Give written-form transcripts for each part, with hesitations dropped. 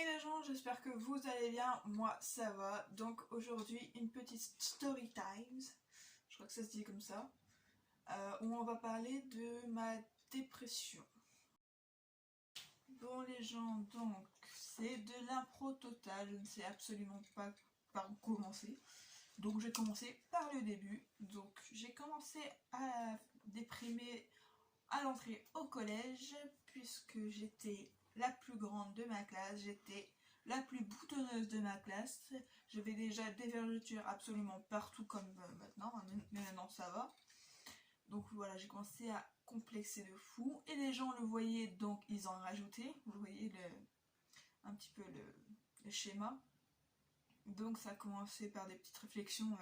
Hey les gens, j'espère que vous allez bien, moi ça va. Donc aujourd'hui une petite story times, je crois que ça se dit comme ça, où on va parler de ma dépression. Bon les gens, donc c'est de l'impro total, je ne sais absolument pas par où commencer. Donc j'ai commencé par le début, donc j'ai commencé à déprimer à l'entrée au collège, puisque j'étais la plus grande de ma classe, j'étais la plus boutonneuse de ma classe, j'avais déjà des vergetures absolument partout comme maintenant, mais maintenant ça va. Donc voilà, j'ai commencé à complexer de fou, et les gens le voyaient, donc ils en rajoutaient, vous voyez un petit peu le schéma. Donc ça a commencé par des petites réflexions,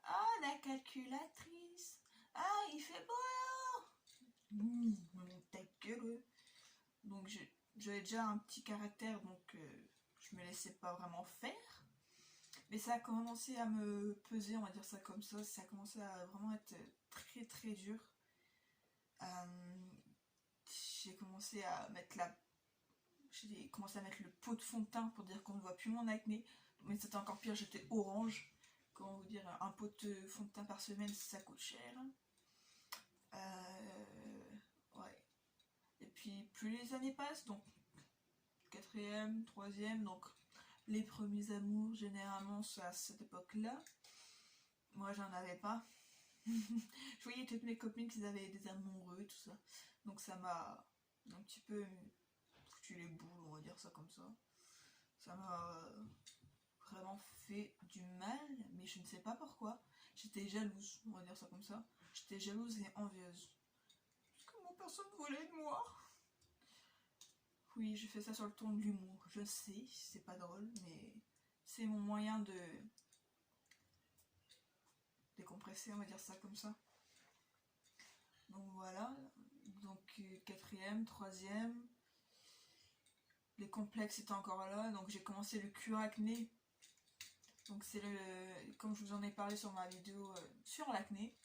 ah la calculatrice, ah il fait beau, ta gueule. Donc j'avais déjà un petit caractère, donc je me laissais pas vraiment faire. Mais ça a commencé à me peser, on va dire ça comme ça a commencé à vraiment être très très dur. J'ai commencé à mettre j'ai commencé à mettre le pot de fond de teint pour dire qu'on ne voit plus mon acné. Mais c'était encore pire, j'étais orange. Comment vous dire, un pot de fond de teint par semaine, ça coûte cher. Ouais. Et puis plus les années passent, donc quatrième, troisième, donc les premiers amours, généralement c'est à cette époque-là. Moi j'en avais pas. Je voyais toutes mes copines qui avaient des amoureux et tout ça. Donc ça m'a un petit peu foutu les boules, on va dire ça comme ça. Ça m'a vraiment fait du mal, mais je ne sais pas pourquoi. J'étais jalouse, on va dire ça comme ça. J'étais jalouse et envieuse. Parce que mon personne voulait de moi. Oui, je fais ça sur le ton de l'humour. Je sais, c'est pas drôle, mais c'est mon moyen de décompresser, on va dire ça comme ça. Donc voilà, donc quatrième, troisième, les complexes étaient encore là, donc j'ai commencé le cure acné. Donc c'est comme je vous en ai parlé sur ma vidéo sur l'acné,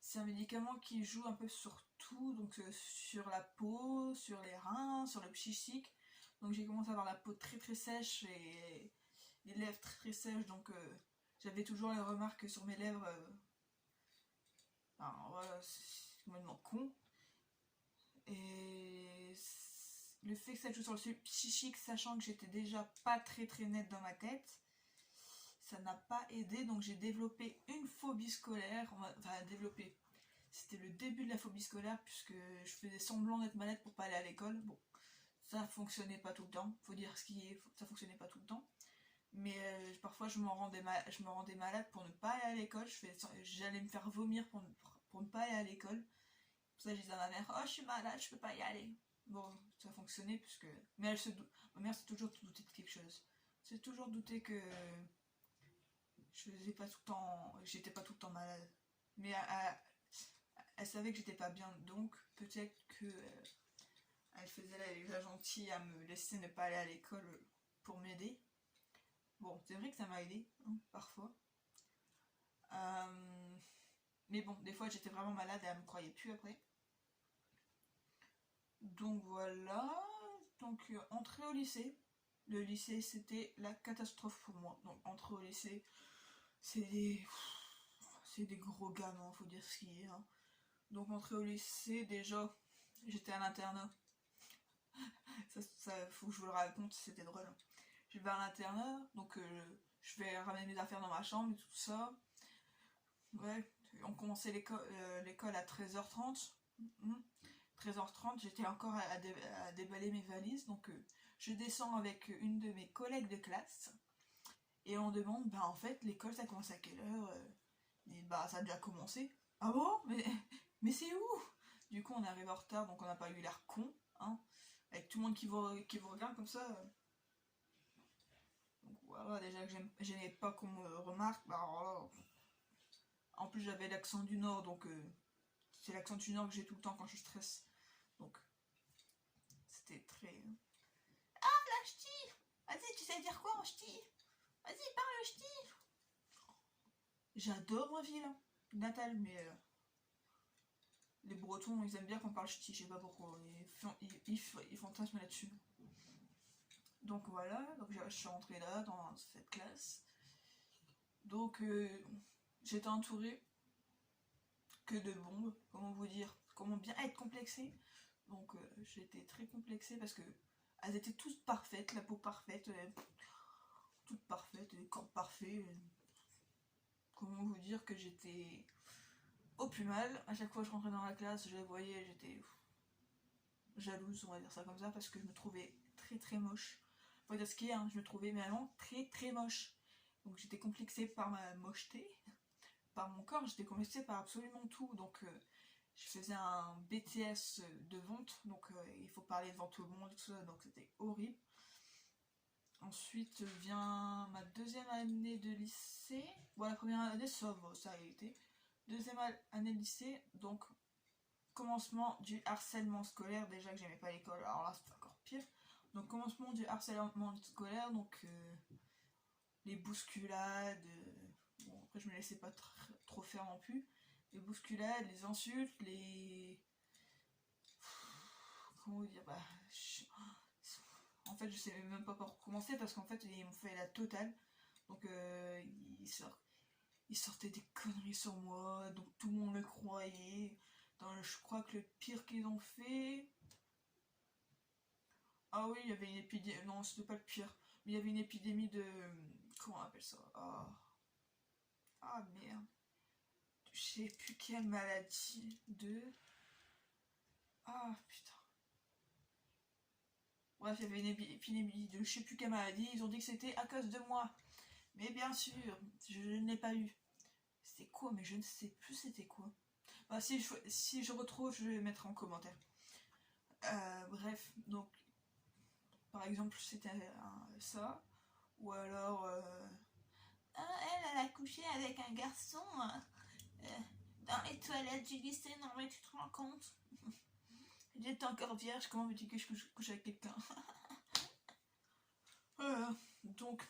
c'est un médicament qui joue un peu sur tout, donc sur la peau, sur les reins, sur le psychique. Donc j'ai commencé à avoir la peau très très sèche et les lèvres très très sèches, donc j'avais toujours les remarques sur mes lèvres. Enfin, voilà, c'est complètement con. Et le fait que ça joue sur le psychique, sachant que j'étais déjà pas très très nette dans ma tête, ça n'a pas aidé. Donc j'ai développé une phobie scolaire. Enfin, développé. C'était le début de la phobie scolaire, puisque je faisais semblant d'être malade pour pas aller à l'école. Bon, ça fonctionnait pas tout le temps. Faut dire ce qui est, ça fonctionnait pas tout le temps. Mais parfois je me rendais malade pour ne pas aller à l'école. J'allais me faire vomir pour ne pas aller à l'école. Pour ça je disais à ma mère, oh je suis malade, je peux pas y aller. Bon, ça fonctionnait puisque. Mais ma mère s'est toujours doutée de quelque chose. C'est toujours douté que je faisais pas tout le temps. J'étais pas tout le temps malade. Mais elle savait que j'étais pas bien, donc peut-être que elle faisait la gentille à me laisser ne pas aller à l'école pour m'aider. Bon, c'est vrai que ça m'a aidé, hein, parfois. Mais bon, des fois j'étais vraiment malade et elle me croyait plus après. Donc voilà, donc entrée au lycée. Le lycée c'était la catastrophe pour moi. Donc entrée au lycée, c'est des gros gamins, faut dire ce qui est. Hein. Donc entrée au lycée, déjà, j'étais à l'internat. Ça, faut que je vous le raconte, c'était drôle. Je vais à l'internat, donc je vais ramener mes affaires dans ma chambre et tout ça. Ouais, on commençait l'école à 13h30. 13h30, j'étais encore à déballer mes valises, donc je descends avec une de mes collègues de classe et on demande, bah en fait l'école ça commence à quelle heure et bah ça a déjà commencé. Ah bon, mais c'est où? Du coup on arrive en retard, donc on n'a pas eu l'air con, hein, avec tout le monde qui vous regarde comme ça. Donc voilà, déjà que j'aimais pas qu'on me remarque, bah alors là, en plus j'avais l'accent du Nord, donc c'est l'accent du Nord que j'ai tout le temps quand je stresse. Donc c'était très... La ch'ti! Vas-y, tu sais dire quoi en ch'ti? Vas-y, parle ch'ti! J'adore ma ville hein, natale, mais les Bretons, ils aiment bien qu'on parle ch'ti, je sais pas pourquoi. Ils fantasment là-dessus. Donc voilà, donc je suis rentrée là dans cette classe. Donc j'étais entourée que de bombes, comment vous dire, comment bien être complexée. Donc j'étais très complexée parce que elles étaient toutes parfaites, la peau parfaite, toutes parfaites, les corps parfaits. Comment vous dire que j'étais au plus mal. À chaque fois que je rentrais dans la classe, je les voyais, j'étais jalouse, on va dire ça comme ça, parce que je me trouvais très très moche. Faut dire ce qu'il y a, hein, je me trouvais vraiment très très moche. Donc j'étais complexée par ma mocheté, par mon corps, j'étais complexée par absolument tout. Donc je faisais un BTS de vente, donc il faut parler de vente au monde, tout ça, donc c'était horrible. Ensuite vient ma deuxième année de lycée. Bon, la première année, ça a été. Deuxième année de lycée, donc commencement du harcèlement scolaire. Déjà que j'aimais pas l'école, alors là c'est encore pire. Donc commencement du harcèlement scolaire, donc les bousculades. Bon, après je me laissais pas trop faire non plus. Les bousculades, les insultes, les. Comment vous dire, bah, en fait, je sais même pas par où commencer parce qu'en fait, ils m'ont fait la totale. Donc, ils sortaient des conneries sur moi, donc tout le monde le croyait. Je crois que le pire qu'ils ont fait. Ah oui, il y avait une épidémie. Non, c'était pas le pire. Mais il y avait une épidémie de. Comment on appelle ça? Ah merde. Je sais plus quelle maladie. Ah putain. Bref, il y avait une épidémie de je sais plus quelle maladie. Ils ont dit que c'était à cause de moi. Mais bien sûr, je ne l'ai pas eu. C'était quoi? Mais je ne sais plus c'était quoi. Bah, si je retrouve, je vais mettre en commentaire. Bref, donc, par exemple, c'était ça. Ou alors, elle a couché avec un garçon dans les toilettes du lycée. Non, mais tu te rends compte? J'étais encore vierge, comment veux-tu que je couche avec quelqu'un? Donc,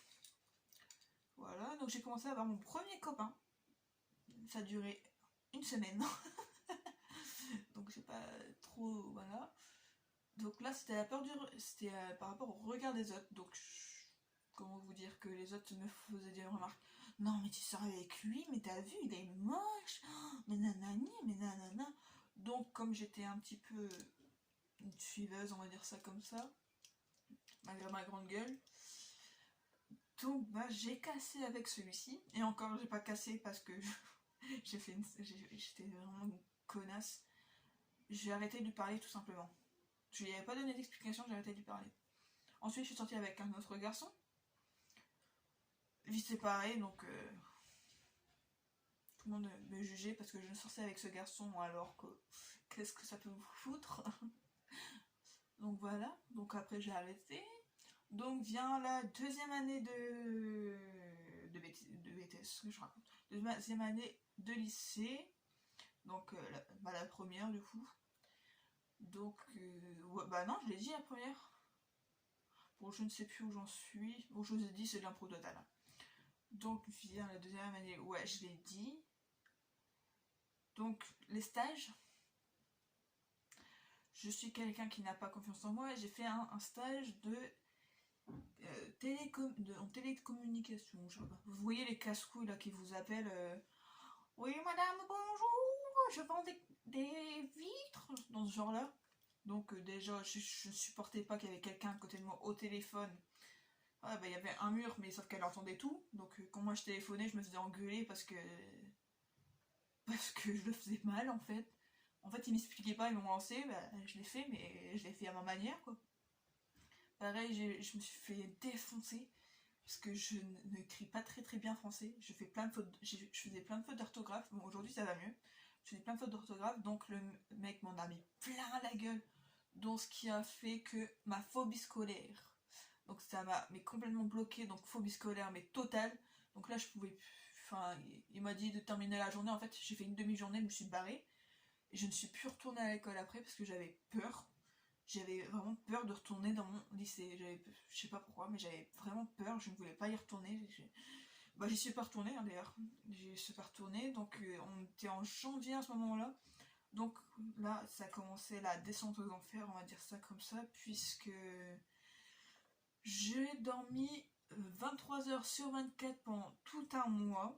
voilà. Donc, j'ai commencé à avoir mon premier copain. Ça a duré une semaine. Donc, j'ai pas trop. Voilà. Donc là, c'était la peur c'était par rapport au regard des autres. Donc, comment vous dire que les autres me faisaient des remarques. Non, mais tu sors avec lui, mais t'as vu, il est moche. Mais nanani, mais nanana. Donc, comme j'étais un petit peu une suiveuse, on va dire ça comme ça, malgré ma grande gueule, donc bah, j'ai cassé avec celui-ci. Et encore, j'ai pas cassé parce que j'étais vraiment une connasse. J'ai arrêté de lui parler tout simplement. Je lui avais pas donné d'explication, j'ai arrêté de lui parler. Ensuite, je suis sortie avec un autre garçon. Vite séparé, donc tout le monde me jugeait parce que je sortais avec ce garçon alors que qu'est-ce que ça peut vous foutre? Donc voilà, donc après j'ai arrêté. Donc vient la deuxième année de BTS, que je raconte. Deuxième année de lycée. Donc la première du coup. Donc ouais, bah non, je l'ai dit la première. Bon, je ne sais plus où j'en suis. Bon, je vous ai dit, c'est de l'impro total. Donc vient la deuxième année, ouais, je l'ai dit. Donc les stages. Je suis quelqu'un qui n'a pas confiance en moi. J'ai fait un stage en télécommunication. Je sais pas. Vous voyez les casse-couilles là qui vous appellent. Oui, madame, bonjour. Je vends des vitres dans ce genre-là. Donc déjà, je supportais pas qu'il y avait quelqu'un à côté de moi au téléphone. Ah, bah, il y avait un mur, mais sauf qu'elle entendait tout. Donc quand moi je téléphonais, je me faisais engueuler parce que je le faisais mal en fait. En fait, ils m'expliquaient pas, ils m'ont lancé, bah, je l'ai fait, mais je l'ai fait à ma manière quoi. Pareil, je me suis fait défoncer parce que je n'écris pas très très bien français. Je faisais plein de fautes d'orthographe. Bon, aujourd'hui ça va mieux. Je faisais plein de fautes d'orthographe, donc le mec m'en a mis plein la gueule. Donc ce qui a fait que ma phobie scolaire, donc ça m'a complètement bloqué, donc phobie scolaire mais totale. Donc là je pouvais plus. Enfin, il m'a dit de terminer la journée. En fait, j'ai fait une demi-journée, je me suis barrée. Et je ne suis plus retournée à l'école après parce que j'avais peur. J'avais vraiment peur de retourner dans mon lycée. Je sais pas pourquoi, mais j'avais vraiment peur. Je ne voulais pas y retourner. Bah, j'y suis pas retournée hein, d'ailleurs. J'y suis pas retournée. Donc on était en janvier à ce moment-là. Donc là, ça a commencé la descente aux enfers, on va dire ça comme ça, puisque J'ai dormi 23 heures sur 24 pendant tout un mois.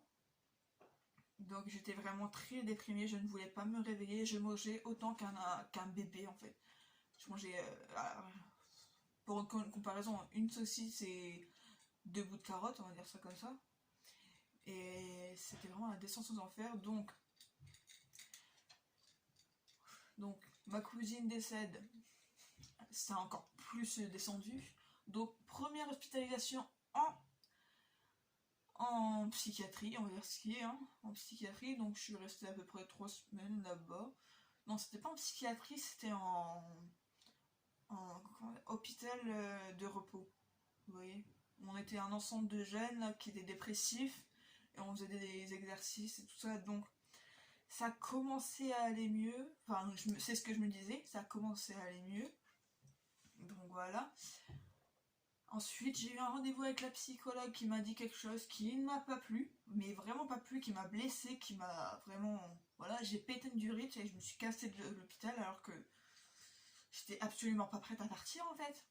Donc j'étais vraiment très déprimée, je ne voulais pas me réveiller, je mangeais autant qu'un bébé en fait. Je mangeais, pour une comparaison, une saucisse et 2 bouts de carotte, on va dire ça comme ça. Et c'était vraiment la descente aux enfers. Donc ma cousine décède, ça a encore plus descendu. Donc première hospitalisation en psychiatrie, on va dire ce qui est, hein, en psychiatrie. Donc je suis restée à peu près 3 semaines là-bas. Non, c'était pas en psychiatrie, c'était en hôpital de repos. Vous voyez, on était un ensemble de jeunes là, qui étaient dépressifs et on faisait des exercices et tout ça. Donc ça commençait à aller mieux. Enfin, c'est ce que je me disais, ça commençait à aller mieux. Donc voilà. Ensuite, j'ai eu un rendez-vous avec la psychologue qui m'a dit quelque chose qui ne m'a pas plu, mais vraiment pas plu, qui m'a blessée, qui m'a vraiment... Voilà, j'ai pété une durite et je me suis cassée de l'hôpital alors que j'étais absolument pas prête à partir en fait.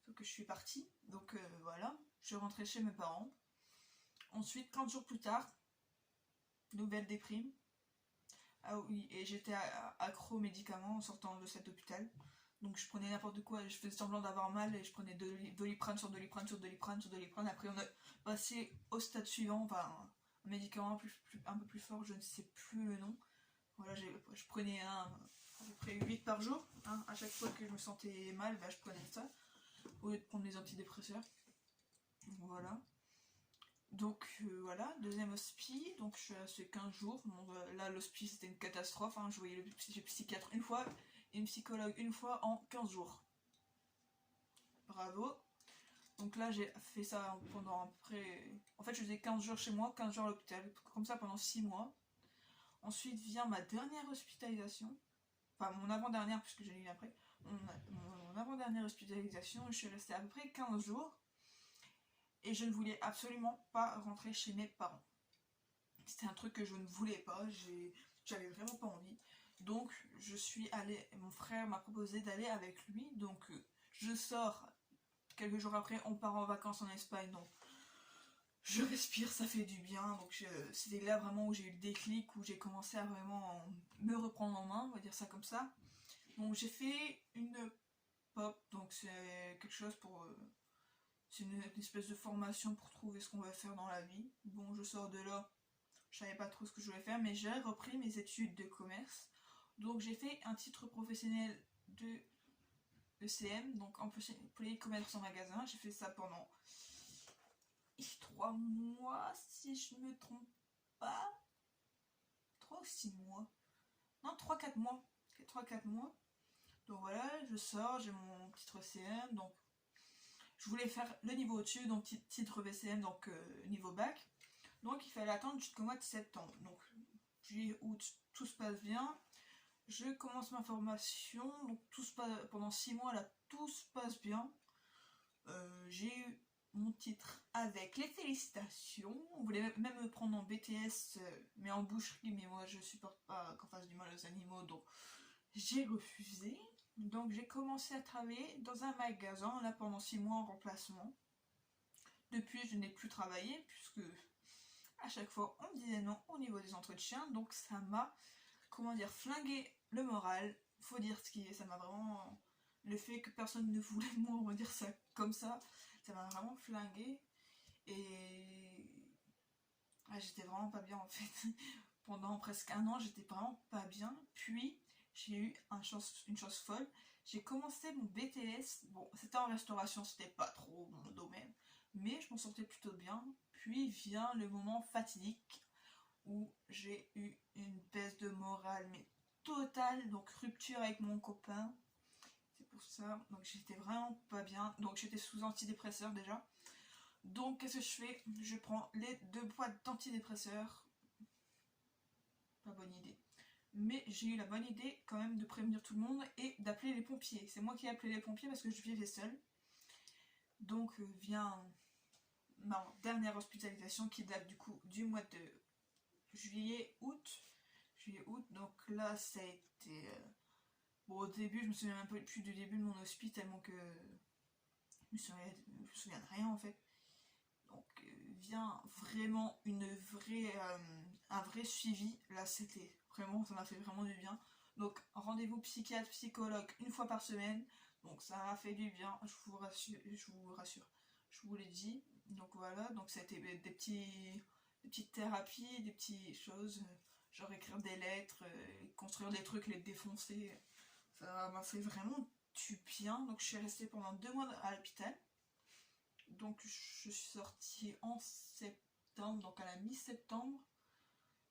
Sauf que je suis partie, donc voilà, je suis rentrée chez mes parents. Ensuite, 15 jours plus tard, nouvelle déprime. Ah oui, et j'étais accro aux médicaments en sortant de cet hôpital. Donc je prenais n'importe quoi, je faisais semblant d'avoir mal et je prenais Doliprane sur Doliprane sur Doliprane sur Doliprane. Après on a passé au stade suivant, enfin un médicament un peu plus fort, je ne sais plus le nom. Voilà, je prenais à peu près 8 par jour. Hein. À chaque fois que je me sentais mal, bah, je prenais ça au lieu de prendre des antidépresseurs. Voilà. Donc voilà, deuxième hospice, donc je suis resté 15 jours. Bon, là l'hospice c'était une catastrophe, hein. Je voyais le psychiatre une fois et une psychologue une fois en 15 jours. Bravo. Donc là j'ai fait ça pendant à peu près... En fait je faisais 15 jours chez moi, 15 jours à l'hôpital, comme ça pendant 6 mois. Ensuite vient ma dernière hospitalisation, enfin mon avant-dernière puisque j'ai eu après, mon avant-dernière hospitalisation, je suis restée à peu près 15 jours. Et je ne voulais absolument pas rentrer chez mes parents. C'était un truc que je ne voulais pas, j'avais vraiment pas envie. Donc je suis allée, mon frère m'a proposé d'aller avec lui. Donc je sors, quelques jours après on part en vacances en Espagne. Donc je respire, ça fait du bien. Donc c'était là vraiment où j'ai eu le déclic, où j'ai commencé à vraiment me reprendre en main, on va dire ça comme ça. Donc j'ai fait une pop, donc c'est quelque chose pour... c'est une espèce de formation pour trouver ce qu'on va faire dans la vie. Bon, je sors de là, je savais pas trop ce que je voulais faire, mais j'ai repris mes études de commerce. Donc j'ai fait un titre professionnel de ECM, donc employé de commerce en magasin. J'ai fait ça pendant 3 mois, si je me trompe pas. 3 ou 6 mois. Non, 3-4 mois. 3-4 mois. Donc voilà, je sors, j'ai mon titre ECM, donc je voulais faire le niveau au-dessus, donc titre VCM, donc niveau bac. Donc il fallait attendre jusqu'au mois de septembre. Donc juillet, août, tout se passe bien. Je commence ma formation, donc tout se passe pendant 6 mois là, tout se passe bien. J'ai eu mon titre avec les félicitations. On voulait même me prendre en BTS, mais en boucherie, mais moi je supporte pas qu'on fasse du mal aux animaux, donc j'ai refusé. Donc j'ai commencé à travailler dans un magasin là pendant 6 mois en remplacement. Depuis je n'ai plus travaillé puisque à chaque fois on me disait non au niveau des entretiens, donc ça m'a, comment dire, flingué le moral, faut dire ce qui est, ça m'a vraiment... Le fait que personne ne voulait de moi, on va dire ça comme ça m'a vraiment flingué et j'étais vraiment pas bien en fait. Pendant presque un an j'étais vraiment pas bien, puis j'ai eu une chance folle. J'ai commencé mon BTS, bon c'était en restauration, c'était pas trop mon domaine, mais je m'en sortais plutôt bien. Puis vient le moment fatidique où j'ai eu une baisse de morale mais totale, donc rupture avec mon copain. C'est pour ça, donc j'étais vraiment pas bien, donc j'étais sous antidépresseur déjà. Donc qu'est-ce que je fais? Je prends les 2 boîtes d'antidépresseurs. Pas bonne idée. Mais j'ai eu la bonne idée quand même de prévenir tout le monde et d'appeler les pompiers. C'est moi qui ai appelé les pompiers parce que je vivais seule. Donc vient ma dernière hospitalisation qui date du coup du mois de juillet-août. Juillet-août, donc là ça a été... Bon au début je me souviens même plus du début de mon hospice tellement que me souviens de rien en fait. Donc vient vraiment un vrai suivi. Là c'était vraiment, ça m'a fait vraiment du bien. Donc rendez-vous psychiatre, psychologue une fois par semaine. Donc ça m'a fait du bien, je vous rassure, je vous l'ai dit. Donc voilà, donc c'était des petites thérapies, des petites choses, genre écrire des lettres, construire des trucs, les défoncer. Ça m'a fait vraiment du bien. Donc je suis restée pendant 2 mois à l'hôpital. Donc je suis sortie en septembre, donc à la mi-septembre.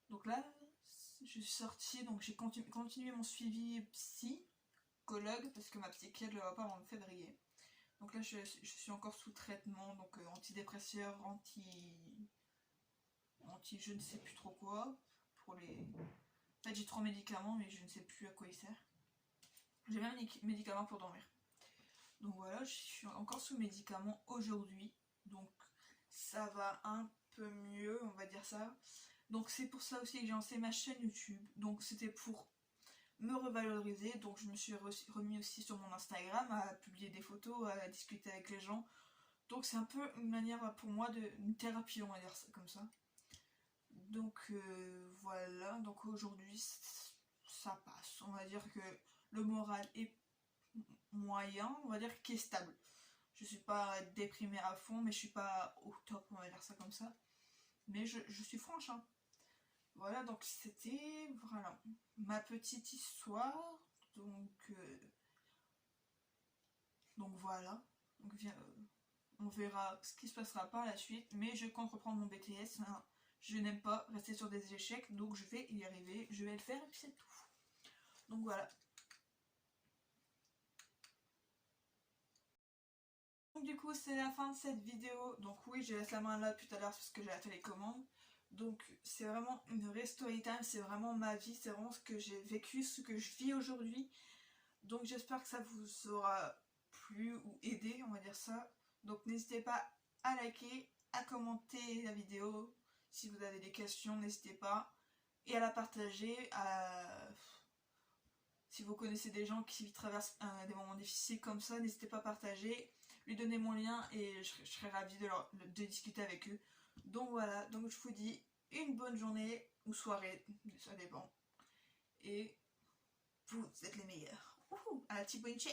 Donc là, je suis sortie, donc j'ai continué mon suivi psychologue parce que ma psychiatre ne va pas avant le février. Donc là, je suis encore sous traitement, donc antidépresseur, anti je ne sais plus trop quoi. Pour les... En fait, j'ai 3 médicaments, mais je ne sais plus à quoi ils servent. J'ai même un médicament pour dormir. Donc voilà, je suis encore sous médicaments aujourd'hui. Donc ça va un peu mieux, on va dire ça. Donc c'est pour ça aussi que j'ai lancé ma chaîne YouTube. Donc c'était pour me revaloriser. Donc je me suis remis aussi sur mon Instagram à publier des photos, à discuter avec les gens. Donc c'est un peu une manière pour moi une thérapie, on va dire ça comme ça. Donc voilà, donc aujourd'hui ça passe. On va dire que le moral est moyen, on va dire qu'il est stable. Je suis pas déprimée à fond, mais je suis pas au top, on va dire ça comme ça. Mais je suis franche, hein. Voilà, donc c'était voilà ma petite histoire. Donc voilà. Donc, on verra ce qui se passera par la suite. Mais je compte reprendre mon BTS. Hein. Je n'aime pas rester sur des échecs, donc je vais y arriver. Je vais le faire et puis c'est tout. Donc voilà. Donc du coup c'est la fin de cette vidéo. Donc oui, je laisse la main là tout à l'heure parce que j'ai la télécommande. Donc c'est vraiment une vraie story time, c'est vraiment ma vie, c'est vraiment ce que j'ai vécu, ce que je vis aujourd'hui. Donc j'espère que ça vous aura plu ou aidé, on va dire ça. Donc n'hésitez pas à liker, à commenter la vidéo. Si vous avez des questions, n'hésitez pas. Et à la partager. Si vous connaissez des gens qui traversent des moments difficiles comme ça, n'hésitez pas à partager. Lui donner mon lien et je serai ravie de discuter avec eux. Donc voilà, donc je vous dis une bonne journée ou soirée, ça dépend. Et vous êtes les meilleurs. À la Thibaut InShape.